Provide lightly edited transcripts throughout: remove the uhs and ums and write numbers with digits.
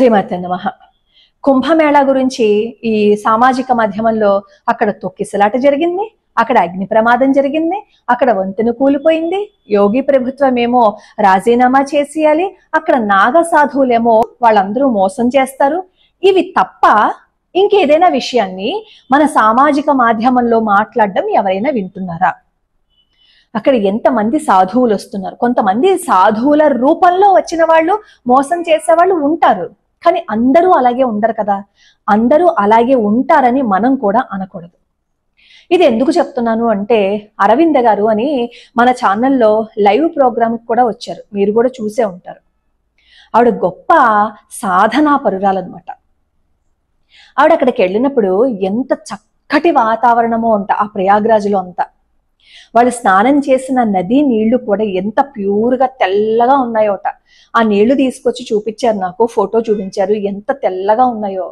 శ్రీమతి నమః. కుంభమేళా గురించి ఈ సామాజిక మాధ్యమంలో అక్కడ తొక్కిసలాట జరిగింది, అక్కడ అగ్ని ప్రమాదం జరిగింది, అక్కడ వంతెన కూలిపోయింది, యోగి ప్రభుత్వం ఏమో రాజీనామా చేసేయాలి, అక్కడ నాగ సాధువులేమో వాళ్ళందరూ మోసం చేస్తారు. ఇవి తప్ప ఇంకేదైనా విషయాన్ని మన సామాజిక మాధ్యమంలో మాట్లాడడం ఎవరైనా వింటున్నారా? అక్కడ ఎంతమంది సాధువులు వస్తున్నారు. కొంతమంది సాధువుల రూపంలో వచ్చిన వాళ్ళు మోసం చేసే వాళ్ళు ఉంటారు, కానీ అందరూ అలాగే ఉండరు కదా. అందరూ అలాగే ఉంటారని మనం కూడా అనకూడదు. ఇది ఎందుకు చెప్తున్నాను అంటే, అరవింద గారు అని మన ఛానల్లో లైవ్ ప్రోగ్రామ్ కూడా వచ్చారు, మీరు కూడా చూసే ఉంటారు. ఆవిడ గొప్ప సాధనా పరురాలన్నమాట. ఆవిడ అక్కడికి వెళ్ళినప్పుడు ఎంత చక్కటి వాతావరణమో అంట ఆ ప్రయాగ్రాజ్లో అంతా. వాళ్ళు స్నానం చేసిన నదీ నీళ్లు కూడా ఎంత ప్యూర్గా తెల్లగా ఉన్నాయోట. ఆ నీళ్లు తీసుకొచ్చి చూపించారు, నాకు ఫోటో చూపించారు, ఎంత తెల్లగా ఉన్నాయో.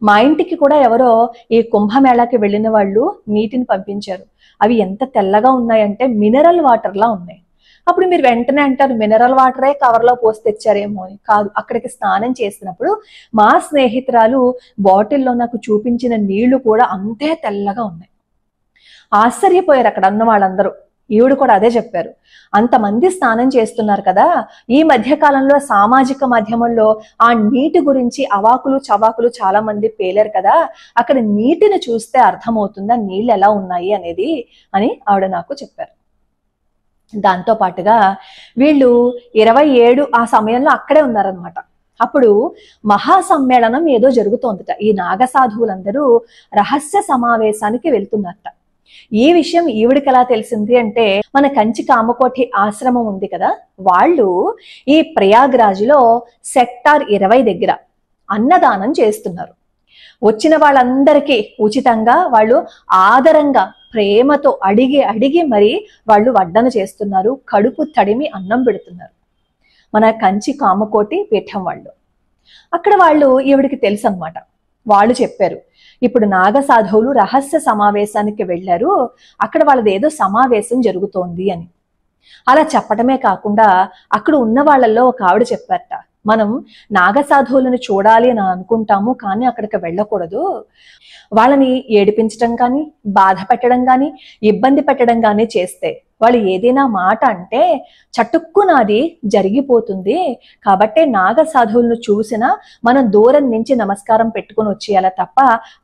మా ఇంటికి కూడా ఎవరో ఈ కుంభమేళాకి వెళ్ళిన వాళ్ళు నీటిని పంపించారు. అవి ఎంత తెల్లగా ఉన్నాయంటే మినరల్ వాటర్లా ఉన్నాయి. అప్పుడు మీరు వెంటనే అంటారు, మినరల్ వాటరే కవర్లో పోసి తెచ్చారేమో అని. కాదు, అక్కడికి స్నానం చేసినప్పుడు మా స్నేహితురాలు బాటిల్లో నాకు చూపించిన నీళ్లు కూడా అంతే తెల్లగా ఉన్నాయి. ఆశ్చర్యపోయారు అక్కడ అన్న వాళ్ళందరూ. ఈవిడ కూడా అదే చెప్పారు, అంతమంది స్నానం చేస్తున్నారు కదా, ఈ మధ్య కాలంలో సామాజిక మాధ్యమంలో ఆ నీటి గురించి అవాకులు చవాకులు చాలా మంది పేలారు కదా, అక్కడ నీటిని చూస్తే అర్థమవుతుందా నీళ్ళు ఎలా ఉన్నాయి అనేది అని ఆవిడ నాకు చెప్పారు. దాంతో పాటుగా వీళ్ళు 27 ఆ సమయంలో అక్కడే ఉన్నారనమాట. అప్పుడు మహాసమ్మేళనం ఏదో జరుగుతోందట. ఈ నాగ సాధువులందరూ రహస్య సమావేశానికి వెళ్తున్నారట. ఈ విషయం ఈవిడికి ఎలా తెలిసింది అంటే, మన కంచి కామకోటి ఆశ్రమం ఉంది కదా, వాళ్ళు ఈ ప్రయాగ్రాజ్లో సెక్టార్ 20 దగ్గర అన్నదానం చేస్తున్నారు. వచ్చిన వాళ్ళందరికీ ఉచితంగా వాళ్ళు ఆదరంగా ప్రేమతో అడిగి మరి వాళ్ళు వడ్డన చేస్తున్నారు, కడుపు తడిమి అన్నం పెడుతున్నారు. మన కంచి కామకోటి పీఠం వాళ్ళు. అక్కడ వాళ్ళు ఈవిడికి తెలుసు అనమాట. వాళ్ళు చెప్పారు, ఇప్పుడు నాగ సాధువులు రహస్య సమావేశానికి వెళ్ళారు, అక్కడ వాళ్ళది ఏదో సమావేశం జరుగుతోంది అని. అలా చెప్పటమే కాకుండా అక్కడ ఉన్న వాళ్ళల్లో ఒక ఆవిడ చెప్పారట, మనం నాగ సాధువులను చూడాలి అని అనుకుంటాము, కానీ అక్కడికి వెళ్ళకూడదు. వాళ్ళని ఏడిపించడం కానీ, బాధ పెట్టడం కానీ, ఇబ్బంది పెట్టడం కానీ చేస్తే వాళ్ళు ఏదైనా మాట అంటే చటుక్కునాది జరిగిపోతుంది. కాబట్టే నాగ సాధువులను చూసినా మనం దూరం నుంచి నమస్కారం పెట్టుకుని వచ్చేయాలి తప్ప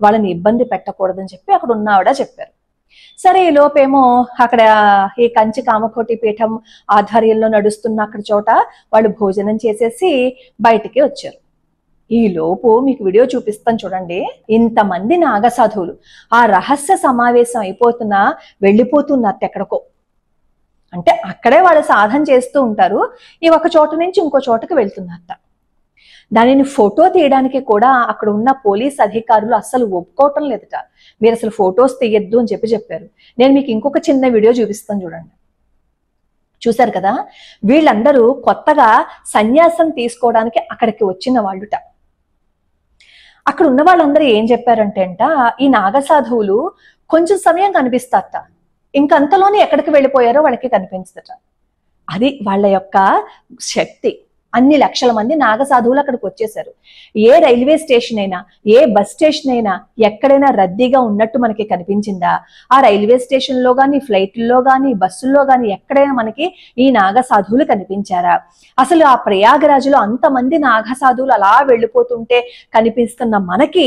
వాళ్ళని ఇబ్బంది పెట్టకూడదని చెప్పి అక్కడ ఉన్న ఆవిడ చెప్పారు. సరే, ఈ లోపేమో అక్కడ ఈ కంచి కామకోటి పీఠం ఆధ్వర్యంలో నడుస్తున్న అక్కడ చోట వాళ్ళు భోజనం చేసేసి బయటికి వచ్చారు. ఈ లోపు మీకు వీడియో చూపిస్తాను చూడండి. ఇంతమంది నాగ సాధువులు ఆ రహస్య సమావేశం అయిపోతున్నా వెళ్ళిపోతున్నారు ఎక్కడికో. అంటే అక్కడే వాళ్ళు సాధన చేస్తూ ఉంటారు, ఈ ఒక చోట నుంచి ఇంకో చోటకి వెళ్తున్నారట. దానిని ఫోటో తీయడానికి కూడా అక్కడ ఉన్న పోలీస్ అధికారులు అస్సలు ఒప్పుకోవటం లేదట. మీరు అసలు ఫొటోస్ తీయద్దు అని చెప్పారు. నేను మీకు ఇంకొక చిన్న వీడియో చూపిస్తాను చూడండి. చూశారు కదా, వీళ్ళందరూ కొత్తగా సన్యాసం తీసుకోవడానికి అక్కడికి వచ్చిన వాళ్ళుట. అక్కడ ఉన్న వాళ్ళందరూ ఏం చెప్పారంటే అంట, ఈ నాగ సాధువులు కొంచెం సమయం కనిపిస్తారట, ఇంకంతలోనే ఎక్కడికి వెళ్ళిపోయారో వాళ్ళకి కనిపించదట. అది వాళ్ళ యొక్క శక్తి. అన్ని లక్షల మంది నాగ సాధువులు అక్కడికి వచ్చేసారు. ఏ రైల్వే స్టేషన్ అయినా, ఏ బస్ స్టేషన్ అయినా ఎక్కడైనా రద్దీగా ఉన్నట్టు మనకి కనిపించిందా? ఆ రైల్వే స్టేషన్లో కానీ, ఫ్లైట్లో కానీ, బస్సుల్లో కానీ ఎక్కడైనా మనకి ఈ నాగ సాధువులు కనిపించారా? అసలు ఆ ప్రయాగరాజులో అంతమంది నాగ సాధువులు అలా వెళ్ళిపోతుంటే కనిపిస్తున్న మనకి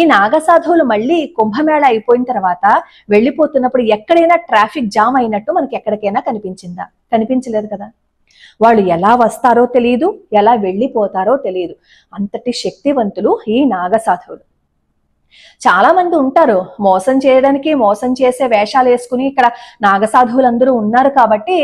ఈ నాగ సాధువులు మళ్ళీ కుంభమేళ అయిపోయిన తర్వాత వెళ్ళిపోతున్నప్పుడు ఎక్కడైనా ట్రాఫిక్ జామ్ అయినట్టు మనకి ఎక్కడికైనా కనిపించిందా? కనిపించలేదు కదా. వాళ్ళు ఎలా వస్తారో తెలియదు, ఎలా వెళ్ళిపోతారో తెలియదు. అంతటి శక్తివంతులు ఈ నాగ సాధువులు. చాలా మంది ఉంటారు మోసం చేయడానికి, మోసం చేసే వేషాలు వేసుకుని. ఇక్కడ నాగ సాధువులందరూ ఉన్నారు కాబట్టి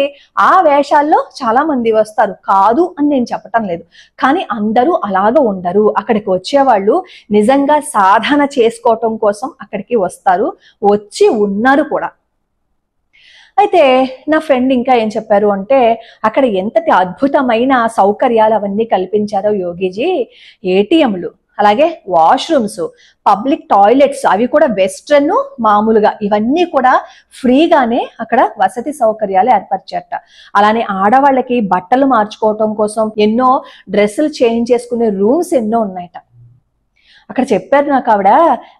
ఆ వేషాల్లో చాలా మంది వస్తారు, కాదు అని నేను చెప్పటం లేదు. కానీ అందరూ అలాగ ఉండరు. అక్కడికి వచ్చేవాళ్ళు నిజంగా సాధన చేసుకోవటం కోసం అక్కడికి వస్తారు, వచ్చి ఉన్నారు కూడా. అయితే నా ఫ్రెండ్ ఇంకా ఏం చెప్పారు అంటే, అక్కడ ఎంతటి అద్భుతమైన సౌకర్యాలు అవన్నీ కల్పించారో యోగిజీ. ఏటీఎంలు, అలాగే వాష్రూమ్స్, పబ్లిక్ టాయిలెట్స్ అవి కూడా వెస్ట్రన్ మామూలుగా ఇవన్నీ కూడా ఫ్రీగానే అక్కడ వసతి సౌకర్యాలు ఏర్పరిచారట. అలానే ఆడవాళ్ళకి బట్టలు మార్చుకోవటం కోసం ఎన్నో డ్రెస్సులు చేంజ్ చేసుకునే రూమ్స్ ఎన్నో ఉన్నాయట. అక్కడ చెప్పారు నాకు ఆవిడ,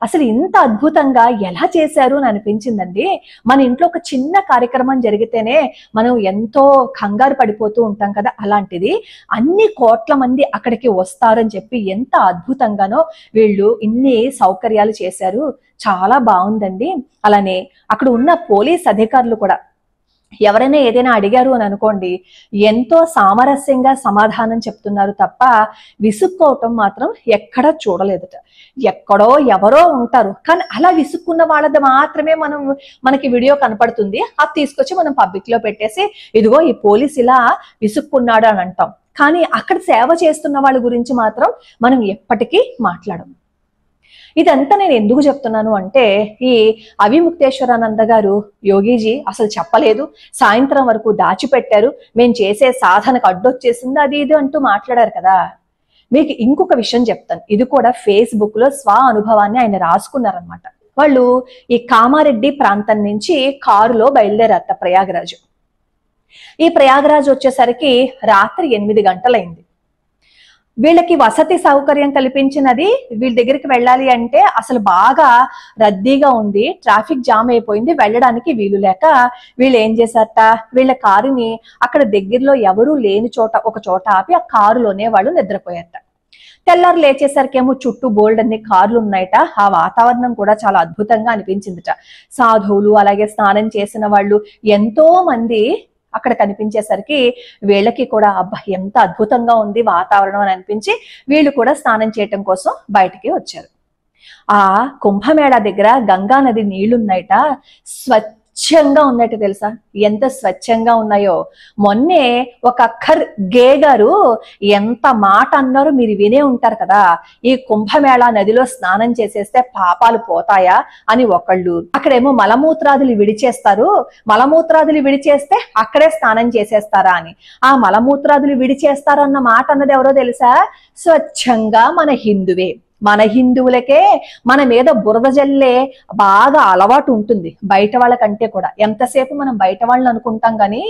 అసలు ఇంత అద్భుతంగా ఎలా చేశారు అని అనిపించిందండి. మన ఇంట్లో ఒక చిన్న కార్యక్రమం జరిగితేనే మనం ఎంతో కంగారు పడిపోతూ ఉంటాం కదా, అలాంటిది అన్ని కోట్ల మంది అక్కడికి వస్తారని చెప్పి ఎంత అద్భుతంగానో వీళ్ళు ఇన్ని సౌకర్యాలు చేశారు, చాలా బాగుందండి. అలానే అక్కడ ఉన్న పోలీస్ అధికారులు కూడా ఎవరైనా ఏదైనా అడిగారు అని అనుకోండి, ఎంతో సామరస్యంగా సమాధానం చెప్తున్నారు తప్ప విసుక్కోవటం మాత్రం ఎక్కడా చూడలేదట. ఎక్కడో ఎవరో ఉంటారు, కానీ అలా విసుక్కున్న వాళ్ళది మాత్రమే మనకి వీడియో కనపడుతుంది. అది తీసుకొచ్చి మనం పబ్లిక్ లో పెట్టేసి ఇదిగో ఈ పోలీస్ ఇలా విసుక్కున్నాడు అని అంటాం. కానీ అక్కడ సేవ చేస్తున్న వాళ్ళ గురించి మాత్రం మనం ఎప్పటికీ మాట్లాడం. ఇదంతా నేను ఎందుకు చెప్తున్నాను అంటే, ఈ అవిముక్తేశ్వరానంద గారు యోగీజీ అసలు చెప్పలేదు, సాయంత్రం వరకు దాచిపెట్టారు, మేము చేసే సాధనకు అడ్డొచ్చేసింది అది ఇది అంటూ మాట్లాడారు కదా. మీకు ఇంకొక విషయం చెప్తాను. ఇది కూడా ఫేస్బుక్ లో స్వ అనుభవాన్ని ఆయన రాసుకున్నారనమాట. వాళ్ళు ఈ కామారెడ్డి ప్రాంతం నుంచి కారులో బయలుదేరారట ప్రయాగరాజు. ఈ ప్రయాగరాజు వచ్చేసరికి రాత్రి 8 గంటలైంది. వీళ్ళకి వసతి సౌకర్యం కల్పించినది, వీళ్ళ దగ్గరికి వెళ్ళాలి అంటే అసలు బాగా రద్దీగా ఉంది, ట్రాఫిక్ జామ్ అయిపోయింది, వెళ్ళడానికి వీలు లేక వీళ్ళు ఏం చేశారట, వీళ్ళ కారుని అక్కడ దగ్గరలో ఎవరూ లేని చోట ఒక చోట ఆపి ఆ కారులోనే వాళ్ళు నిద్రపోయారట. తెల్లారు లేచేసరికేమో చుట్టూ బోల్డ్ అన్ని కార్లు ఉన్నాయట. ఆ వాతావరణం కూడా చాలా అద్భుతంగా అనిపించిందిట. సాధువులు అలాగే స్నానం చేసిన వాళ్ళు ఎంతో మంది అక్కడ కనిపించేసరికి వీళ్ళకి కూడా అబ్బా ఎంత అద్భుతంగా ఉంది వాతావరణం అని అనిపించి వీళ్ళు కూడా స్నానం చేయటం కోసం బయటికి వచ్చారు. ఆ కుంభమేళా దగ్గర గంగా నది నీళ్లున్నాయట, స్వచ్ఛంగా ఉన్నట్టు తెలుసా, ఎంత స్వచ్ఛంగా ఉన్నాయో. మొన్నే ఒక అక్కర్ గే గారు ఎంత మాట అన్నారో మీరు వినే ఉంటారు కదా, ఈ కుంభమేళా నదిలో స్నానం చేసేస్తే పాపాలు పోతాయా అని ఒకళ్ళు, అక్కడేమో మలమూత్రాదులు విడిచేస్తారు, మలమూత్రాదులు విడిచేస్తే అక్కడే స్నానం చేసేస్తారా అని. ఆ మలమూత్రాదులు విడిచేస్తారన్న మాట అన్నది ఎవరో తెలుసా, స్వచ్ఛంగా మన హిందువే. మన హిందువులకే మన మీద బురద జల్లే బాగా అలవాటు ఉంటుంది బయట వాళ్ళకంటే కూడా. ఎంతసేపు మనం బయట వాళ్ళని అనుకుంటాం కానీ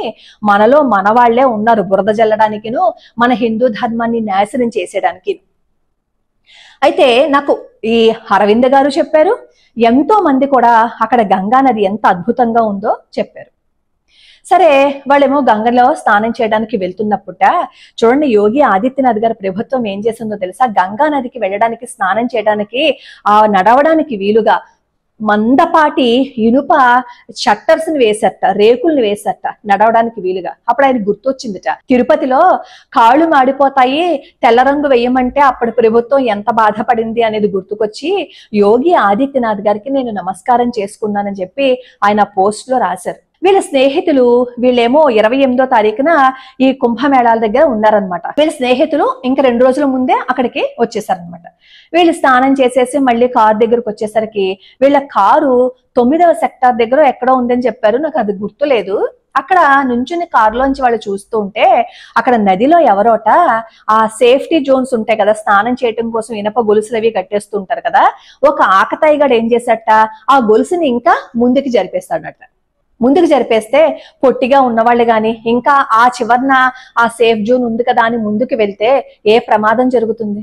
మనలో మన వాళ్లే ఉన్నారు బురద జల్లడానికిను మన హిందూ ధర్మాన్ని నాశనం చేసేయడానికి. అయితే నాకు ఈ అరవింద్ గారు చెప్పారు, ఎంతో మంది కూడా అక్కడ గంగా నది ఎంత అద్భుతంగా ఉందో చెప్పారు. సరే వాళ్ళేమో గంగలో స్నానం చేయడానికి వెళ్తున్నప్పుట చూడండి, యోగి ఆదిత్యనాథ్ గారి ప్రభుత్వం ఏం చేసిందో తెలుసా, గంగా నదికి వెళ్ళడానికి స్నానం చేయడానికి ఆ నడవడానికి వీలుగా మందపాటి ఇనుప షట్టర్స్ ని వేసట, రేకుల్ని వేసట నడవడానికి వీలుగా. అప్పుడు ఆయన గుర్తొచ్చిందిట, తిరుపతిలో కాళ్ళు మాడిపోతాయి తెల్ల రంగు వేయమంటే అప్పుడు ప్రభుత్వం ఎంత బాధపడింది అనేది గుర్తుకొచ్చి యోగి ఆదిత్యనాథ్ గారికి నేను నమస్కారం చేసుకున్నానని చెప్పి ఆయన పోస్ట్ లో రాశారు. వీళ్ళ స్నేహితులు వీళ్ళేమో 28వ తారీఖున ఈ కుంభమేళాల దగ్గర ఉన్నారనమాట. వీళ్ళ స్నేహితులు ఇంకా 2 రోజుల ముందే అక్కడికి వచ్చేసారనమాట. వీళ్ళు స్నానం చేసేసి మళ్ళీ కారు దగ్గరకు వచ్చేసరికి వీళ్ళ కారు 9వ సెక్టార్ దగ్గర ఎక్కడో ఉందని చెప్పారు, నాకు అది గుర్తులేదు. అక్కడ నుంచుని కారులోంచి వాళ్ళు చూస్తూ ఉంటే అక్కడ నదిలో ఎవరోట ఆ సేఫ్టీ జోన్స్ ఉంటాయి కదా, స్నానం చేయటం కోసం ఇనప గొలుసులు అవి కట్టేస్తుంటారు కదా, ఒక ఆకతాయిగాడు ఏం చేశాట, ఆ గొలుసుని ఇంకా ముందుకు జరిపేస్తాడట. ముందుకు జరిపేస్తే పొట్టిగా ఉన్నవాళ్ళు గాని ఇంకా ఆ చివరన ఆ సేఫ్ జోన్ ఉంది కదా అని ముందుకు వెళ్తే ఏ ప్రమాదం జరుగుతుంది?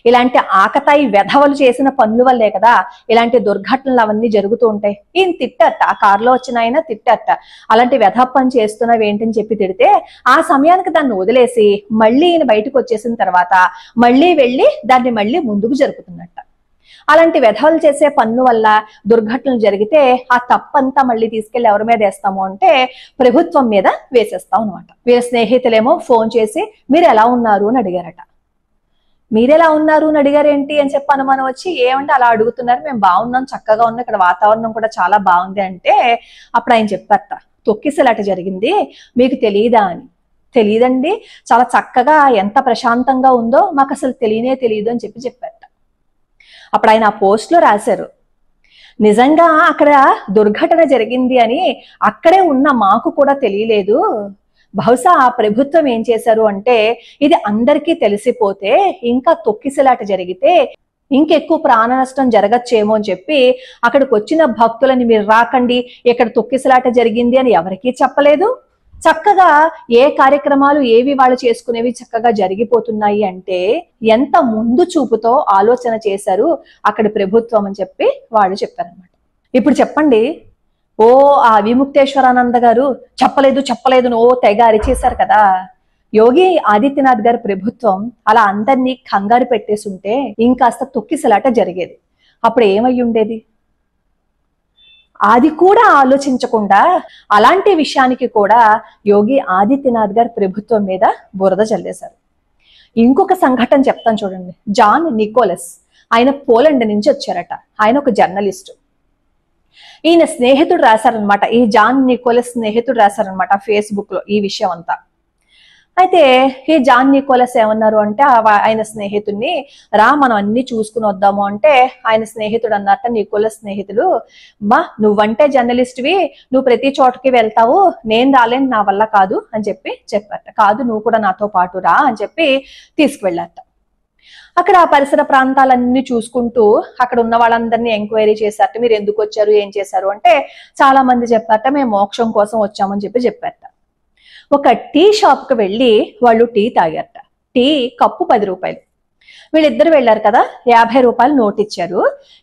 ఇలాంటి ఆకతాయి వెధవలు చేసిన పనుల వల్లే కదా ఇలాంటి దుర్ఘటనలు అవన్నీ జరుగుతూ ఉంటాయి. ఈయన తిట్టట, ఆ కారులో వచ్చిన ఆయన తిట్టట, అలాంటి వెధవ పని చేస్తున్నావు ఏంటని చెప్పి తిడితే ఆ సమయానికి దాన్ని వదిలేసి మళ్ళీ ఈయన బయటకు వచ్చేసిన తర్వాత మళ్ళీ వెళ్ళి దాన్ని మళ్ళీ ముందుకు జరుపుతున్నట్ట. అలాంటి వెధవలు చేసే పన్ను వల్ల దుర్ఘటనలు జరిగితే ఆ తప్పంతా మళ్ళీ తీసుకెళ్లి ఎవరి మీద వేస్తాము అంటే ప్రభుత్వం మీద వేసేస్తాం అనమాట. వీళ్ళ స్నేహితులేమో ఫోన్ చేసి మీరు ఎలా ఉన్నారు అని అడిగారట. మీరెలా ఉన్నారు అని అడిగారేంటి అని చెప్పి అనుమానం వచ్చి, ఏమంటే అలా అడుగుతున్నారు, మేము బాగున్నాం చక్కగా ఉన్నాం, ఇక్కడ వాతావరణం కూడా చాలా బాగుంది అంటే అప్పుడు ఆయన చెప్పారట, తొక్కిసలాట జరిగింది మీకు తెలియదా అని. తెలియదండి, చాలా చక్కగా ఎంత ప్రశాంతంగా ఉందో మాకు అసలు తెలియనే తెలియదు అని చెప్పారట. అప్పుడు ఆయన ఆ పోస్ట్ లో రాశారు, నిజంగా అక్కడ దుర్ఘటన జరిగింది అని అక్కడే ఉన్న మాకు కూడా తెలియలేదు, బహుశా ఆ ప్రభుత్వం ఏం చేశారు అంటే ఇది అందరికీ తెలిసిపోతే ఇంకా తొక్కిసలాట జరిగితే ఇంకెక్కువ ప్రాణ నష్టం జరగచ్చేమో అని చెప్పి అక్కడికి వచ్చిన భక్తులని మీరు రాకండి, ఇక్కడ తొక్కిసలాట జరిగింది అని ఎవరికీ చెప్పలేదు. చక్కగా ఏ కార్యక్రమాలు ఏవి వాళ్ళు చేసుకునేవి చక్కగా జరిగిపోతున్నాయి అంటే ఎంత ముందు చూపుతో ఆలోచన చేశారు అక్కడి ప్రభుత్వం అని చెప్పి వాళ్ళు చెప్పారనమాట. ఇప్పుడు చెప్పండి, ఓ ఆ విముక్తేశ్వరానంద గారు చెప్పలేదు ఓ తెగ అరిచేశారు కదా. యోగి ఆదిత్యనాథ్ గారి ప్రభుత్వం అలా అందరినీ కంగారు పెట్టేసి ఉంటే ఇంకాస్త తొక్కిసలాట జరిగేది. అప్పుడు ఏమై ఉండేది? అది కూడా ఆలోచించకుండా అలాంటి విషయానికి కూడా యోగి ఆదిత్యనాథ్ గారి ప్రభుత్వం మీద బురద చల్లేశారు. ఇంకొక సంఘటన చెప్తాను చూడండి. జాన్ నికోలస్, ఆయన పోలండ్ నుంచి వచ్చారట. ఆయన ఒక జర్నలిస్టు. ఈయన స్నేహితుడు రాశారనమాట, ఈ జాన్ నికోలస్ స్నేహితుడు రాశారనమాట ఫేస్బుక్ లో ఈ విషయం అంతా. అయితే ఈ జాన్ నికోలస్ ఏమన్నారు అంటే ఆయన స్నేహితుడిని రా మనం అన్ని చూసుకుని వద్దాము అంటే ఆయన స్నేహితుడు అన్నట్ట, నికోలస్ స్నేహితుడు, బా నువ్వంటే జర్నలిస్ట్వి, నువ్వు ప్రతి చోటకి వెళ్తావు, నేను రాలేను, నా వల్ల కాదు అని చెప్పారట. కాదు నువ్వు కూడా నాతో పాటు రా అని చెప్పి తీసుకువెళ్ళారట. అక్కడ ఆ పరిసర ప్రాంతాలన్నీ చూసుకుంటూ అక్కడ ఉన్న వాళ్ళందరినీ ఎంక్వైరీ చేశారట. మీరు ఎందుకు వచ్చారు, ఏం చేశారు అంటే చాలా మంది చెప్పారట మేము మోక్షం కోసం వచ్చామని చెప్పారట. ఒక టీ షాప్ కి వెళ్ళి వాళ్ళు టీ తాగారట. టీ కప్పు 10 రూపాయలు. వీళ్ళిద్దరు వెళ్ళారు కదా, 50 రూపాయలు నోట్ ఇచ్చారు.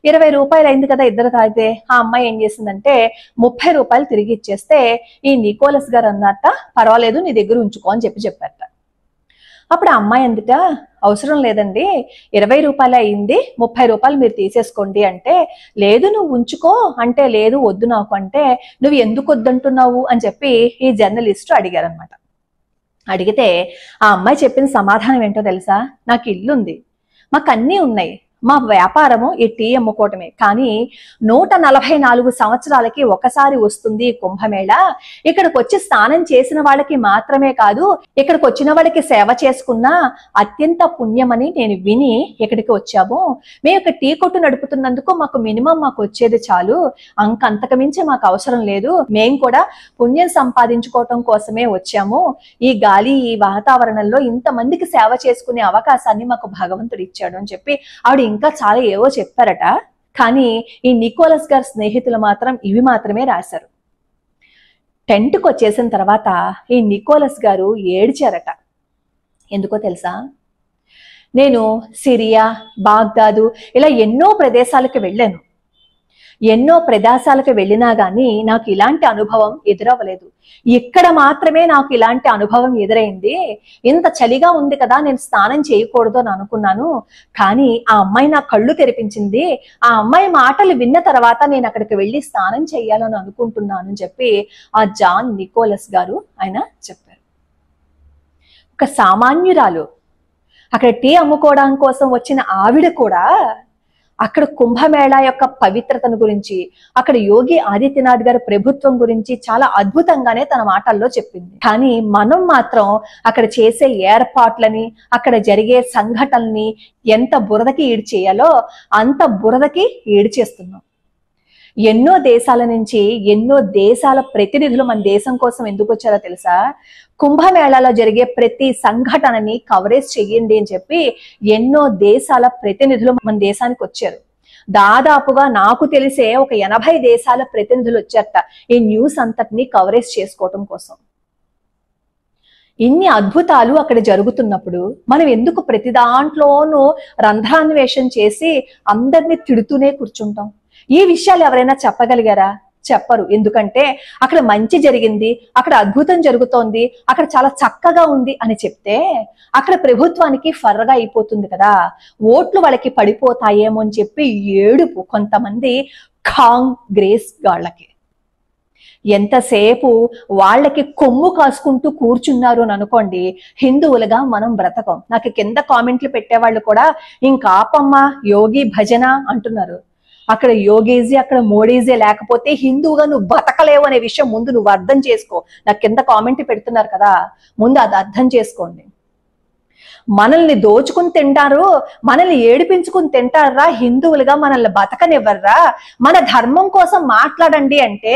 20 రూపాయలు అయింది కదా ఇద్దరు తాగితే. ఆ అమ్మాయి ఏం చేసిందంటే 30 రూపాయలు తిరిగి ఇచ్చేస్తే ఈ నికోలస్ గారు అన్నట్ట పర్వాలేదు నీ దగ్గర ఉంచుకో అని చెప్పారట. అప్పుడు ఆ అమ్మాయి అందుట అవసరం లేదండి, 20 రూపాయలు అయింది, 30 రూపాయలు మీరు తీసేసుకోండి అంటే లేదు నువ్వు ఉంచుకో అంటే లేదు వద్దు నాకు అంటే నువ్వు ఎందుకు వద్దంటున్నావు అని చెప్పి ఈ జర్నలిస్టు అడిగారనమాట. అడిగితే ఆ అమ్మాయి చెప్పిన సమాధానం ఏంటో తెలుసా? నాకు ఇల్లుంది, మాకు అన్నీ ఉన్నాయి, మా వ్యాపారము ఈ టీ అమ్ముకోవటమే, కానీ 144 సంవత్సరాలకి ఒకసారి వస్తుంది కుంభమేళ. ఇక్కడికి వచ్చి స్నానం చేసిన వాళ్ళకి మాత్రమే కాదు, ఇక్కడికి వచ్చిన వాళ్ళకి సేవ చేసుకున్న అత్యంత పుణ్యమని నేను విని ఇక్కడికి వచ్చాము. మేము ఒక టీ కొట్టు నడుపుతున్నందుకు మాకు మినిమం మాకు వచ్చేది చాలు, అంతకు మించి మాకు అవసరం లేదు, మేము కూడా పుణ్యం సంపాదించుకోవటం కోసమే వచ్చాము. ఈ గాలి ఈ వాతావరణంలో ఇంతమందికి సేవ చేసుకునే అవకాశాన్ని మాకు భగవంతుడు ఇచ్చాడు అని చెప్పి ఆవిడ ఇంకా చాలా ఏవో చెప్పారట. కానీ ఈ నికోలస్ గారి స్నేహితులు మాత్రం ఇవి మాత్రమే రాశారు. టెంట్కి వచ్చేసిన తర్వాత ఈ నికోలస్ గారు ఏడ్చారట. ఎందుకో తెలుసా? నేను సిరియా, బాగ్దాదు ఇలా ఎన్నో ప్రదేశాలకు వెళ్ళాను, ఎన్నో ప్రదేశాలకు వెళ్ళినా గానీ నాకు ఇలాంటి అనుభవం ఎదురవ్వలేదు. ఇక్కడ మాత్రమే నాకు ఇలాంటి అనుభవం ఎదురైంది. ఇంత చలిగా ఉంది కదా, నేను స్నానం చేయకూడదు అని అనుకున్నాను, కానీ ఆ అమ్మాయి నా కళ్ళు తెరిపించింది. ఆ అమ్మాయి మాటలు విన్న తర్వాత నేను అక్కడికి వెళ్ళి స్నానం చేయాలని అనుకుంటున్నాను అని చెప్పి ఆ జాన్ నికోలస్ గారు ఆయన చెప్పారు. ఒక సామాన్యురాలు అక్కడ టీ అమ్ముకోవడం కోసం వచ్చిన ఆవిడ కూడా అక్కడ కుంభమేళా యొక్క పవిత్రతను గురించి, అక్కడ యోగి ఆదిత్యనాథ్ గారి ప్రభుత్వం గురించి చాలా అద్భుతంగానే తన మాటల్లో చెప్పింది. కానీ మనం మాత్రం అక్కడ చేసే ఏర్పాట్లని, అక్కడ జరిగే సంఘటనల్ని ఎంత బురదకి ఈడ్చేయాలో అంత బురదకి ఈడ్చేస్తున్నాం. ఎన్నో దేశాల నుంచి ఎన్నో దేశాల ప్రతినిధులు మన దేశం కోసం ఎందుకు వచ్చారో తెలుసా? కుంభమేళాలో జరిగే ప్రతి సంఘటనని కవరేజ్ చెయ్యండి అని చెప్పి ఎన్నో దేశాల ప్రతినిధులు మన దేశానికి వచ్చారు. దాదాపుగా నాకు తెలిసే ఒక 80 దేశాల ప్రతినిధులు వచ్చారట ఈ న్యూస్ అంతటిని కవరేజ్ చేసుకోవటం కోసం. ఇన్ని అద్భుతాలు అక్కడ జరుగుతున్నప్పుడు మనం ఎందుకు ప్రతి దాంట్లోనూ రంధ్రాన్వేషణ చేసి అందరినీ తిడుతూనే కూర్చుంటాం? ఈ విషయాలు ఎవరైనా చెప్పగలిగారా? చెప్పరు. ఎందుకంటే అక్కడ మంచి జరిగింది, అక్కడ అద్భుతం జరుగుతోంది, అక్కడ చాలా చక్కగా ఉంది అని చెప్తే అక్కడ ప్రభుత్వానికి ఫర్రగా అయిపోతుంది కదా, ఓట్లు వాళ్ళకి పడిపోతాయేమో అని చెప్పి ఏడుపు కొంతమంది కాంగ్రెస్ వాళ్ళకి. ఎంతసేపు వాళ్ళకి కొమ్ము కాసుకుంటూ కూర్చున్నారు అని అనుకోండి, హిందువులుగా మనం బ్రతకం. నాకు కింద కామెంట్లు పెట్టేవాళ్ళు కూడా ఇంకాపమ్మ యోగి భజన అంటున్నారు. అక్కడ యోగీజీ అక్కడ మోడీజీ లేకపోతే హిందువుగా నువ్వు బతకలేవు అనే విషయం ముందు నువ్వు అర్థం చేసుకో. నాకు కింద కామెంట్ పెడుతున్నారు కదా, ముందు అది అర్థం చేసుకోండి. మనల్ని దోచుకుని తింటారు, మనల్ని ఏడిపించుకుని తింటారా? హిందువులుగా మనల్ని బతకనివ్వర్రా? మన ధర్మం కోసం మాట్లాడండి అంటే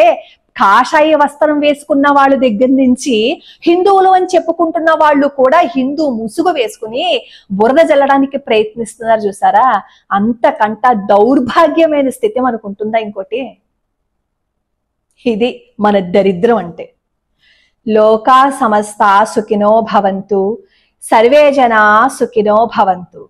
కాషాయ వస్త్రం వేసుకున్న వాళ్ళ దగ్గర నుంచి హిందువులు అని చెప్పుకుంటున్న వాళ్ళు కూడా హిందూ ముసుగు వేసుకుని బురద జల్లడానికి ప్రయత్నిస్తున్నారు చూసారా. అంతకంట దౌర్భాగ్యమైన స్థితి మనకు ఉంటుందా ఇంకోటి? ఇది మన దరిద్రం అంటే. లోకా సమస్త సుఖినో భవంతు, సర్వే జనా సుఖినో భవంతు.